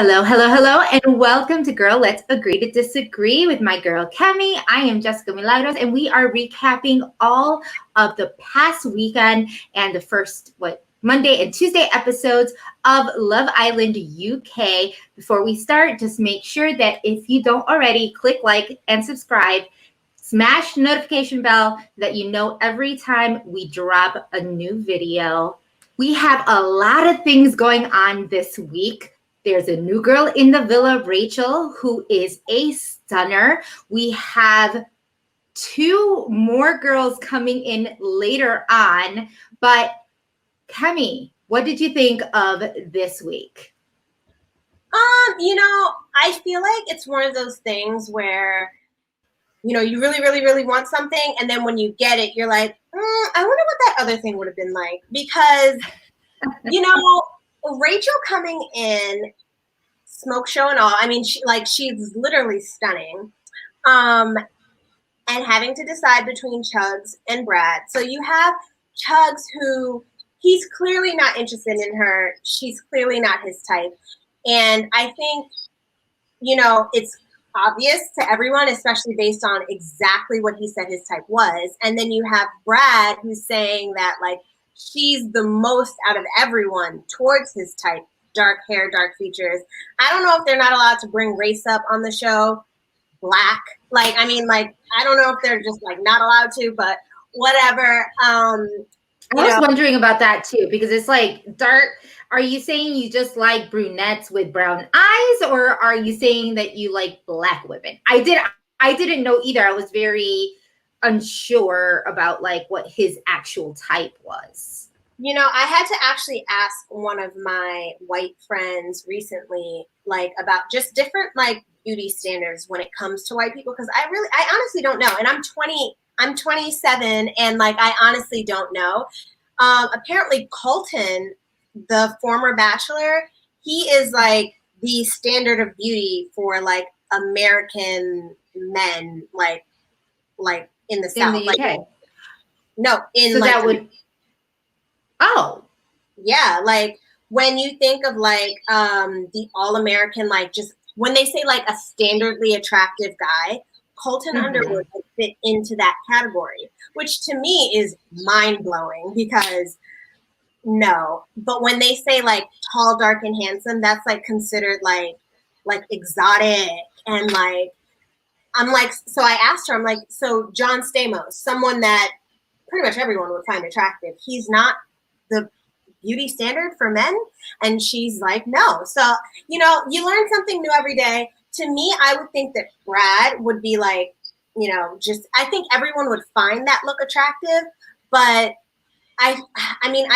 Hello, hello, hello, and welcome to Girl Let's Agree to Disagree with my girl, Kemi. I am Jessica Milagros, and we are recapping all of the past weekend and the first, Monday and Tuesday episodes of Love Island UK. Before we start, just make sure that if you don't already, click like and subscribe. Smash the notification bell so that you know every time we drop a new video. We have a lot of things going on this week. There's a new girl in the villa, Rachel, who is a stunner. We have two more girls coming in later on. But Kemi, what did you think of this week? I feel like it's one of those things where, you really, really, really want something. And then when you get it, you're like, I wonder what that other thing would have been like. Because, Rachel coming in, smoke show and all, I mean, she's literally stunning. And having to decide between Chugs and Brad. So you have Chugs who, he's clearly not interested in her. She's clearly not his type. And I think, it's obvious to everyone, especially based on exactly what he said his type was. And then you have Brad who's saying that, she's the most out of everyone towards his type. Dark hair, dark features. I don't know if they're not allowed to bring race up on the show. Black. I don't know if they're just, not allowed to, but whatever. I was wondering about that, too, because it's dark. Are you saying you just like brunettes with brown eyes, or are you saying that you like black women? I didn't know either. I was very unsure about what his actual type was. I had to actually ask one of my white friends recently, about just different beauty standards when it comes to white people, because I honestly don't know. And I'm 27, and I honestly don't know. Apparently Colton, the former bachelor, he is the standard of beauty for American men, in the South. In the UK. No, in so that would. Oh. Yeah, when you think of the all-American, just when they say a standardly attractive guy, Colton Underwood would fit into that category, which to me is mind-blowing because no. But when they say tall, dark, and handsome, that's considered exotic and I'm so I asked her, I'm so John Stamos, someone that pretty much everyone would find attractive, he's not the beauty standard for men? And she's like, no. So, you learn something new every day. To me, I would think that Brad would be I think everyone would find that look attractive, but I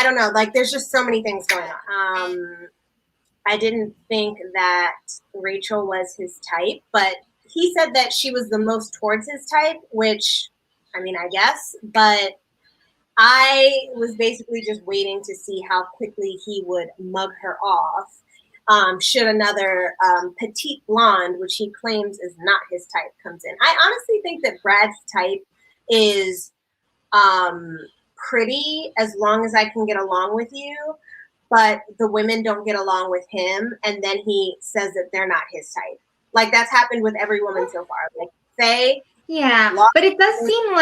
don't know. There's just so many things going on. I didn't think that Rachel was his type, but he said that she was the most towards his type, which, I guess, but I was basically just waiting to see how quickly he would mug her off. Should another petite blonde, which he claims is not his type, comes in. I honestly think that Brad's type is pretty as long as I can get along with you, but the women don't get along with him, and then he says that they're not his type. That's happened with every woman so far. Faye. Yeah, but it does seem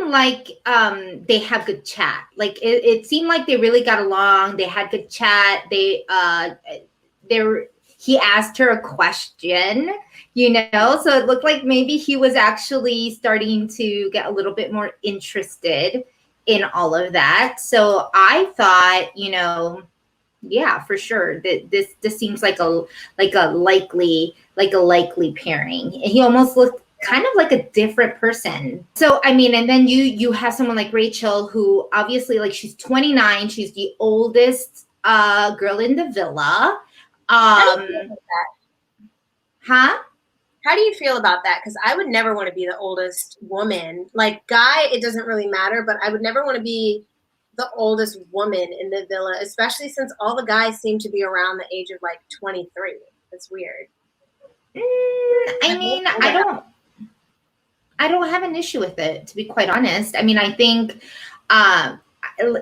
like they have good chat. It seemed like they really got along. They had good chat. He asked her a question, so it looked like maybe he was actually starting to get a little bit more interested in all of that. So I thought, yeah, for sure, that this seems like a likely pairing. And he almost looked kind of like a different person. So, and then you have someone like Rachel, who obviously, she's 29. She's the oldest girl in the villa. How do you feel about that? Huh? How do you feel about that? Because I would never want to be the oldest woman. Guy, it doesn't really matter, but I would never want to be the oldest woman in the villa, especially since all the guys seem to be around the age of 23. That's weird. I don't have an issue with it, to be quite honest. I think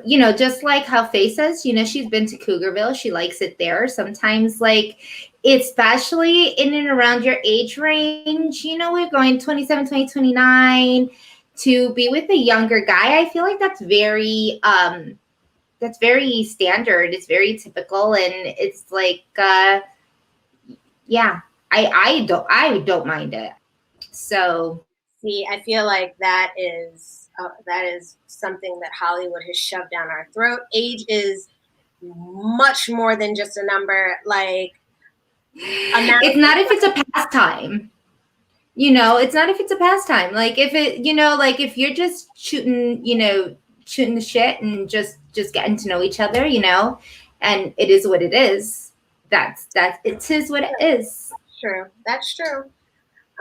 you know, just like how Faye says, you know, she's been to Cougarville. She likes it there. Sometimes, like, especially in and around your age range, you know, we're going 27, 20, 29 to be with a younger guy. I feel like that's very standard. It's very typical. And it's like, yeah, I don't mind it. So See, I feel like that is something that Hollywood has shoved down our throat. Age is much more than just a number. Like, it's not if it's a pastime. You know, it's not if it's a pastime. Like if it, you know, like if you're just shooting, you know, shooting the shit and just getting to know each other, you know, and it is what it is. That's it is what it is. True. That's true.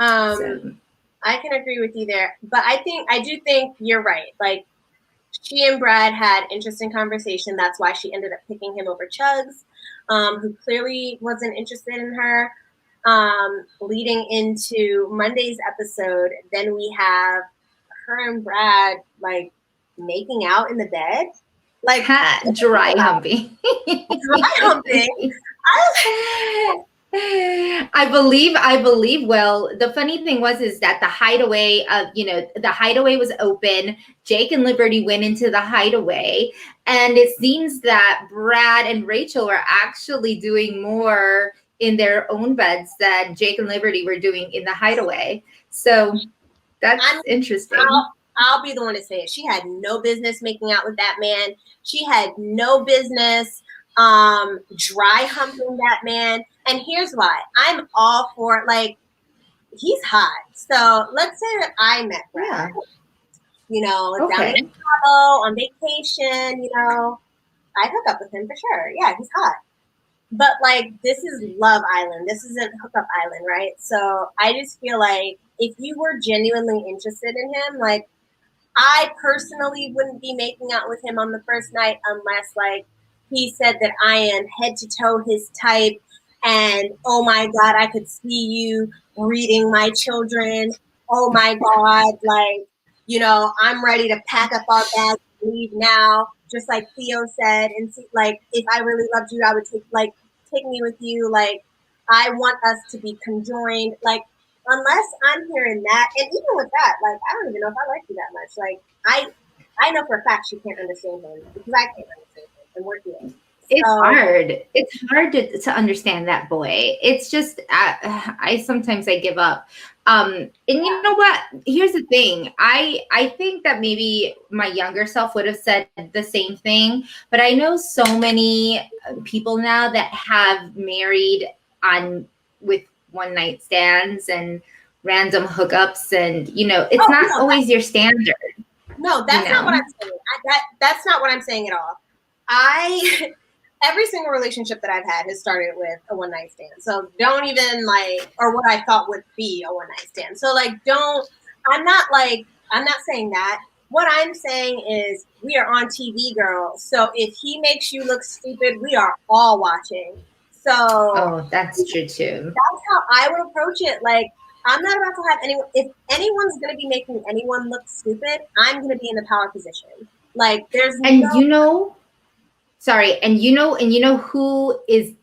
So. I can agree with you there, but I do think you're right. Like, she and Brad had interesting conversation. That's why she ended up picking him over Chugs, who clearly wasn't interested in her. Leading into Monday's episode, then we have her and Brad like making out in the bed, like dry humping. Dry humping. I believe. Well, the funny thing is that the hideaway, the hideaway was open. Jake and Liberty went into the hideaway, and it seems that Brad and Rachel were actually doing more in their own beds than Jake and Liberty were doing in the hideaway. So that's interesting. I'll be the one to say it. She had no business making out with that man. She had no business dry humping that man. And here's why. I'm all for it. Like, he's hot. So let's say that I met Brad, you know, down in Chicago on vacation, you know, I'd hook up with him for sure. Yeah, he's hot. But like, this is Love Island. This isn't Hookup Island, right? So I just feel like if you were genuinely interested in him, like, I personally wouldn't be making out with him on the first night unless like he said that I am head to toe his type, and oh my God, I could see you reading my children. Oh my God, like, you know, I'm ready to pack up our bags and leave now, just like Theo said. And see, like, if I really loved you, I would take me with you. Like, I want us to be conjoined. Like, unless I'm hearing that, and even with that, like, I don't even know if I like you that much. Like, I know for a fact she can't understand him because I can't understand him, and we're here. It's hard. It's hard to understand that boy. It's just I sometimes I give up. And you know what? Here's the thing. I think that maybe my younger self would have said the same thing, but I know so many people now that have married on with one night stands and random hookups, and you know, it's not always your standard. No, that's not what I'm saying. That's not what I'm saying at all. Every single relationship that I've had has started with a one night stand. So don't even like, or what I thought would be a one night stand. So like, I'm not saying that. What I'm saying is we are on TV, girl. So if he makes you look stupid, we are all watching. So that's true too. That's how I would approach it. Like, I'm not about to have anyone, if anyone's going to be making anyone look stupid, I'm going to be in the power position. Like, and you know who is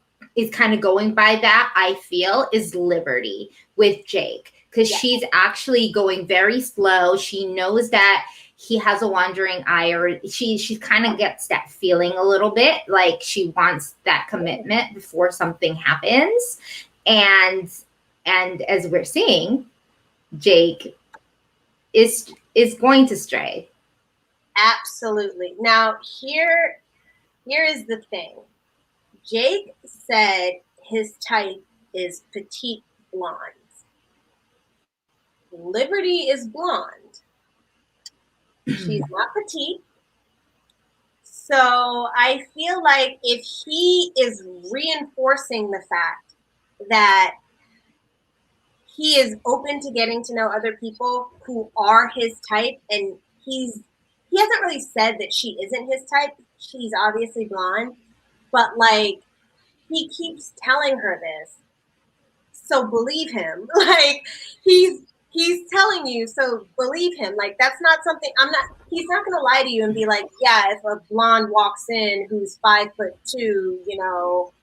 kind of going by that, I feel, is Liberty with Jake, because she's actually going very slow. She knows that he has a wandering eye, or she kind of gets that feeling a little bit like she wants that commitment before something happens. And as we're seeing, Jake is going to stray. Absolutely. Now here is the thing. Jake said his type is petite blondes. Liberty is blonde. She's not petite. So I feel like if he is reinforcing the fact that he is open to getting to know other people who are his type, and he hasn't really said that she isn't his type. She's obviously blonde, but like, he keeps telling her this. So believe him. Like, he's he's telling you, so believe him. Like, that's not something he's not going to lie to you and be like, yeah, if a blonde walks in who's 5'2", you know,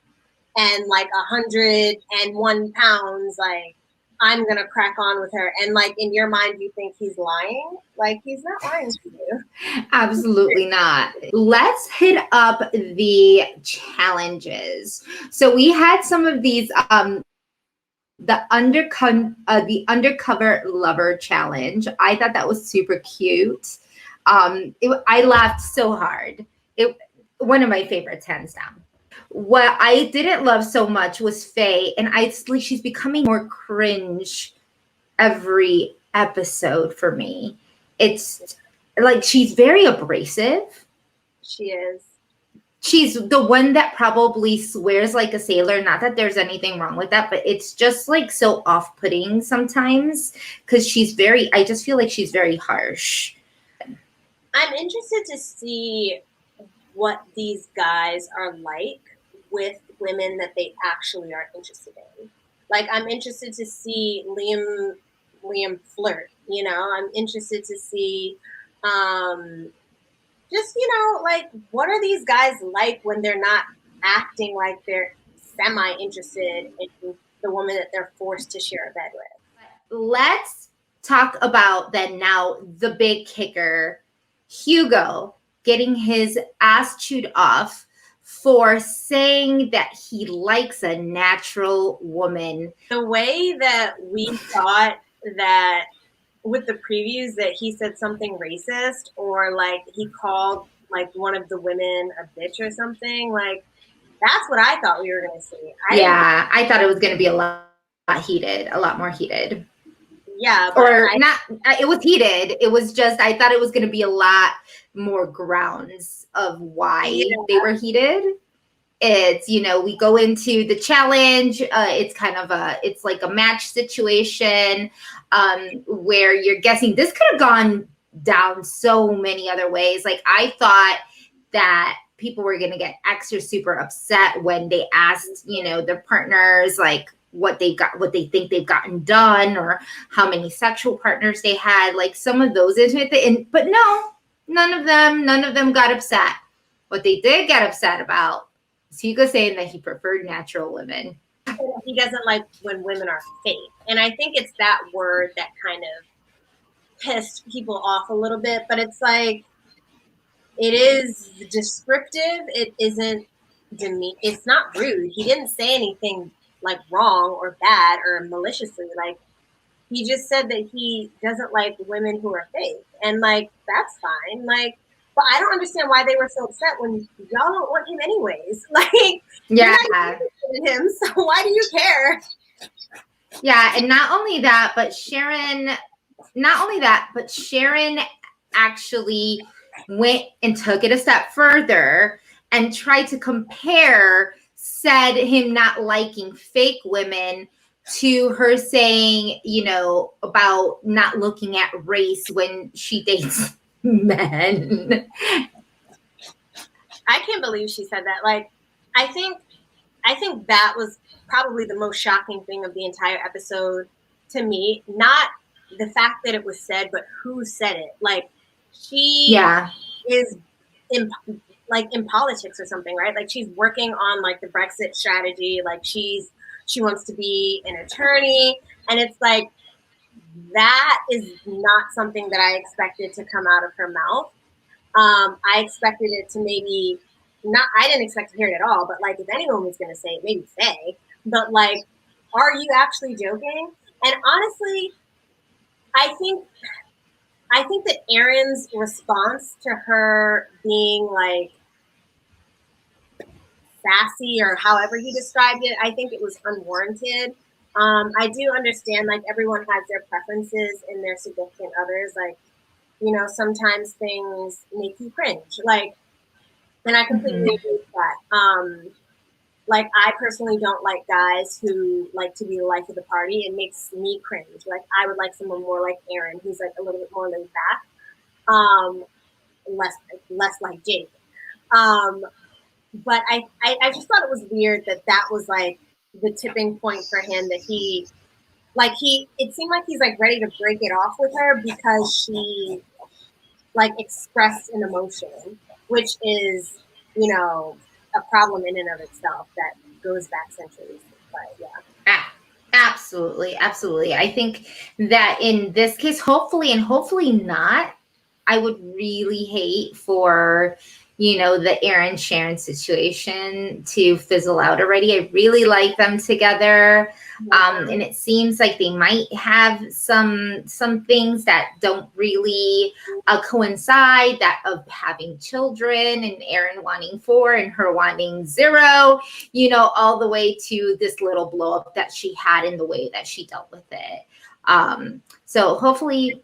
and like 101 pounds, like, I'm going to crack on with her. And like, in your mind, you think he's lying. Like, he's not lying to you. Absolutely not. Let's hit up the challenges. So we had some of these the undercover lover challenge. I thought that was super cute. I laughed so hard. It one of my favorites, hands down. What I didn't love so much was Faye, and she's becoming more cringe every episode for me. It's like she's very abrasive. She is. She's the one that probably swears like a sailor. Not that there's anything wrong with that, but it's just like so off-putting sometimes because I just feel like she's very harsh. I'm interested to see what these guys are like with women that they actually are interested in. Like, I'm interested to see Liam flirt, you know? I'm interested to see just, you know, like, what are these guys like when they're not acting like they're semi-interested in the woman that they're forced to share a bed with? Let's talk about then now the big kicker, Hugo getting his ass chewed off for saying that he likes a natural woman. The way that we thought that with the previews that he said something racist or like he called like one of the women a bitch or something, like that's what I thought we were going to see. I thought it was going to be a lot more heated. Yeah. It was heated. It was just, I thought it was going to be a lot more grounds of why they were heated. It's, you know, we go into the challenge. It's kind of it's like a match situation where you're guessing this could have gone down so many other ways. Like, I thought that people were going to get extra super upset when they asked, you know, their partners, like, what they think they've gotten done or how many sexual partners they had, like some of those intimate things. But no, none of them got upset. What they did get upset about is Hugo saying that he preferred natural women. He doesn't like when women are fake. And I think it's that word that kind of pissed people off a little bit, but it's like, it is descriptive. It isn't it's not rude. He didn't say anything like wrong or bad or maliciously. Like, he just said that he doesn't like women who are fake, and like, that's fine. Like, but I don't understand why they were so upset when y'all don't want him anyways. Like, yeah, you're not interested in him, so why do you care? Yeah, and not only that, but Sharon actually went and took it a step further and tried to compare said him not liking fake women to her saying, you know, about not looking at race when she dates men. I can't believe she said that. Like, I think that was probably the most shocking thing of the entire episode to me. Not the fact that it was said, but who said it. Like, she is in politics or something, right? Like, she's working on like the Brexit strategy. Like, she wants to be an attorney, and it's like, that is not something that I expected to come out of her mouth. I expected it to maybe not. I didn't expect to hear it at all. But like, if anyone was going to say it, maybe Faye. But like, are you actually joking? And honestly, I think that Aaron's response to her being like sassy or however he described it, I think it was unwarranted. I do understand, like, everyone has their preferences in their significant others. Like, you know, sometimes things make you cringe. Like, and I completely agree with that. Like, I personally don't like guys who like to be the life of the party. It makes me cringe. Like, I would like someone more like Aaron, who's like a little bit more laid back, less like Jake. But I just thought it was weird that was like the tipping point for him, that he like it seemed like he's like ready to break it off with her because she like expressed an emotion, which is, you know, a problem in and of itself that goes back centuries. But yeah. Absolutely, absolutely. I think that in this case, hopefully and hopefully not, I would really hate for, the Aaron Sharon situation to fizzle out already. I really like them together. And it seems like they might have some things that don't really coincide, that of having children and Aaron wanting 4 and her wanting 0, all the way to this little blow up that she had in the way that she dealt with it. So hopefully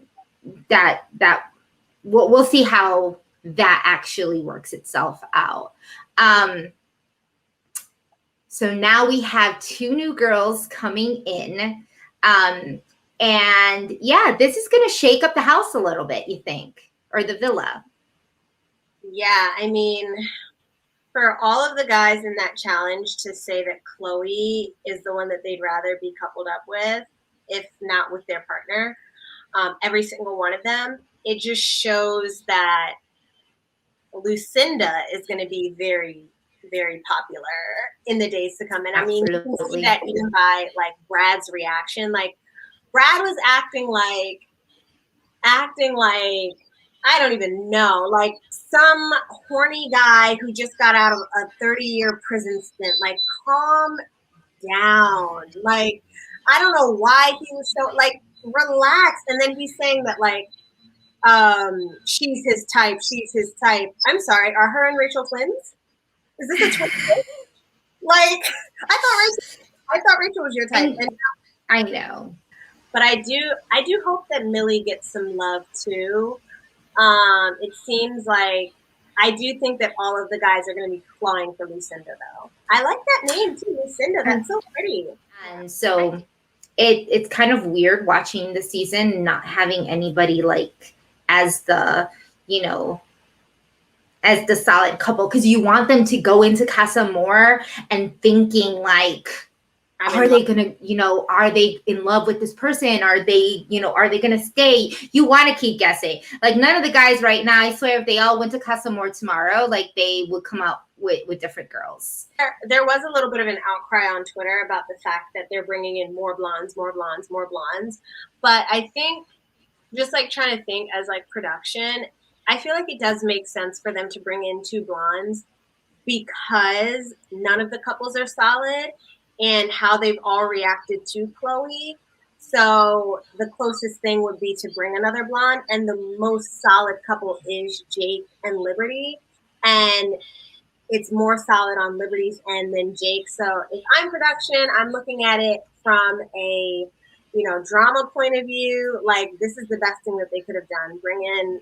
that we'll see how that actually works itself out. So now we have 2 new girls coming in. And yeah, this is going to shake up the house a little bit, you think, or the villa. Yeah, I mean, for all of the guys in that challenge to say that Chloe is the one that they'd rather be coupled up with, if not with their partner, every single one of them, it just shows that Lucinda is going to be very, very popular in the days to come. And I mean, you can see that even by like Brad's reaction. Like Brad was acting like I don't even know, like some horny guy who just got out of a 30-year prison stint. Like, calm down. Like, I don't know why he was so like relax. And then he's saying that like she's his type. I'm sorry, are her and Rachel twins? Is this a twin? Like, I thought Rachel was your type. And I know. But I do hope that Millie gets some love too. It seems like I do think that all of the guys are going to be clawing for Lucinda, though. I like that name too, Lucinda. That's so pretty. And so it's kind of weird watching the season not having anybody like as the as the solid couple, because you want them to go into Casa more and thinking like, are they gonna, are they in love with this person? Are they gonna stay? You want to keep guessing. Like none of the guys right now, I swear, if they all went to Casa more tomorrow, like they would come out with different girls. There was a little bit of an outcry on Twitter about the fact that they're bringing in more blondes. But I think, just like trying to think as like production, I feel like it does make sense for them to bring in 2 blondes because none of the couples are solid and how they've all reacted to Chloe. So the closest thing would be to bring another blonde, and the most solid couple is Jake and Liberty. And it's more solid on Liberty's end than Jake. So if I'm production, I'm looking at it from a drama point of view. Like, this is the best thing that they could have done. Bring in,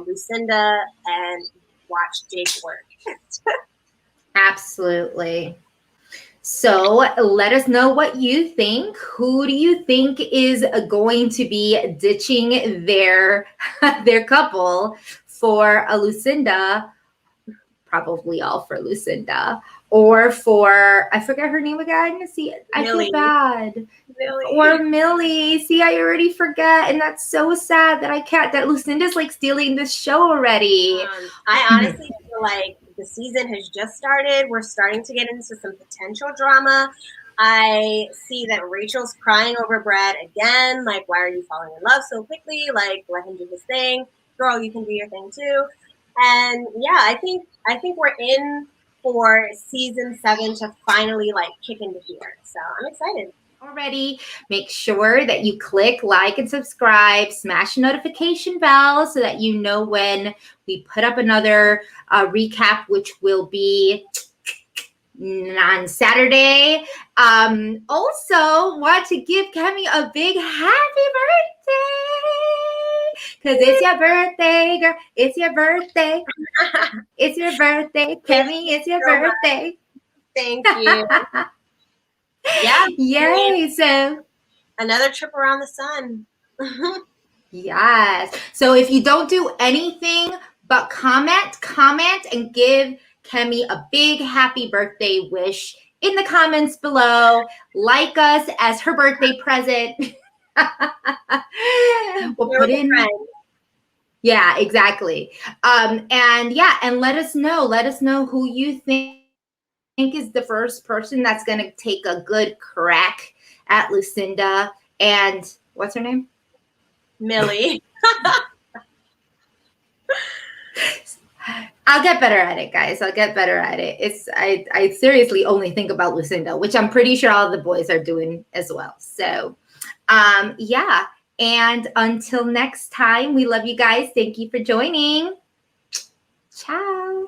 Lucinda and watch Jake work. Absolutely. So let us know what you think. Who do you think is going to be ditching their couple for a Lucinda? Probably all for Lucinda, or for, I forget her name again. See, I feel bad. Millie. Or Millie. See, I already forget, and that's so sad that I can't. That Lucinda's like stealing this show already. I honestly feel like the season has just started. We're starting to get into some potential drama. I see that Rachel's crying over Brad again. Like, why are you falling in love so quickly? Like, let him do his thing. Girl, you can do your thing too. And yeah, I think we're in for season 7 to finally like kick into gear. So I'm excited. Already, make sure that you click like and subscribe, smash the notification bell so that you know when we put up another recap, which will be on Saturday. Also want to give Kemi a big happy birthday, because it's your birthday, girl. It's your birthday. It's your birthday, Kemi. It's your birthday. Thank you. Yeah. Yay. So another trip around the sun. Yes. So if you don't do anything but comment and give Kemi a big happy birthday wish in the comments below. Like us as her birthday present. We'll put in. Yeah, exactly. And let us know who you think is the first person that's going to take a good crack at Lucinda. And what's her name? Millie. I'll get better at it, guys. I'll get better at it. I seriously only think about Lucinda, which I'm pretty sure all the boys are doing as well. So, yeah. And until next time, we love you guys. Thank you for joining. Ciao.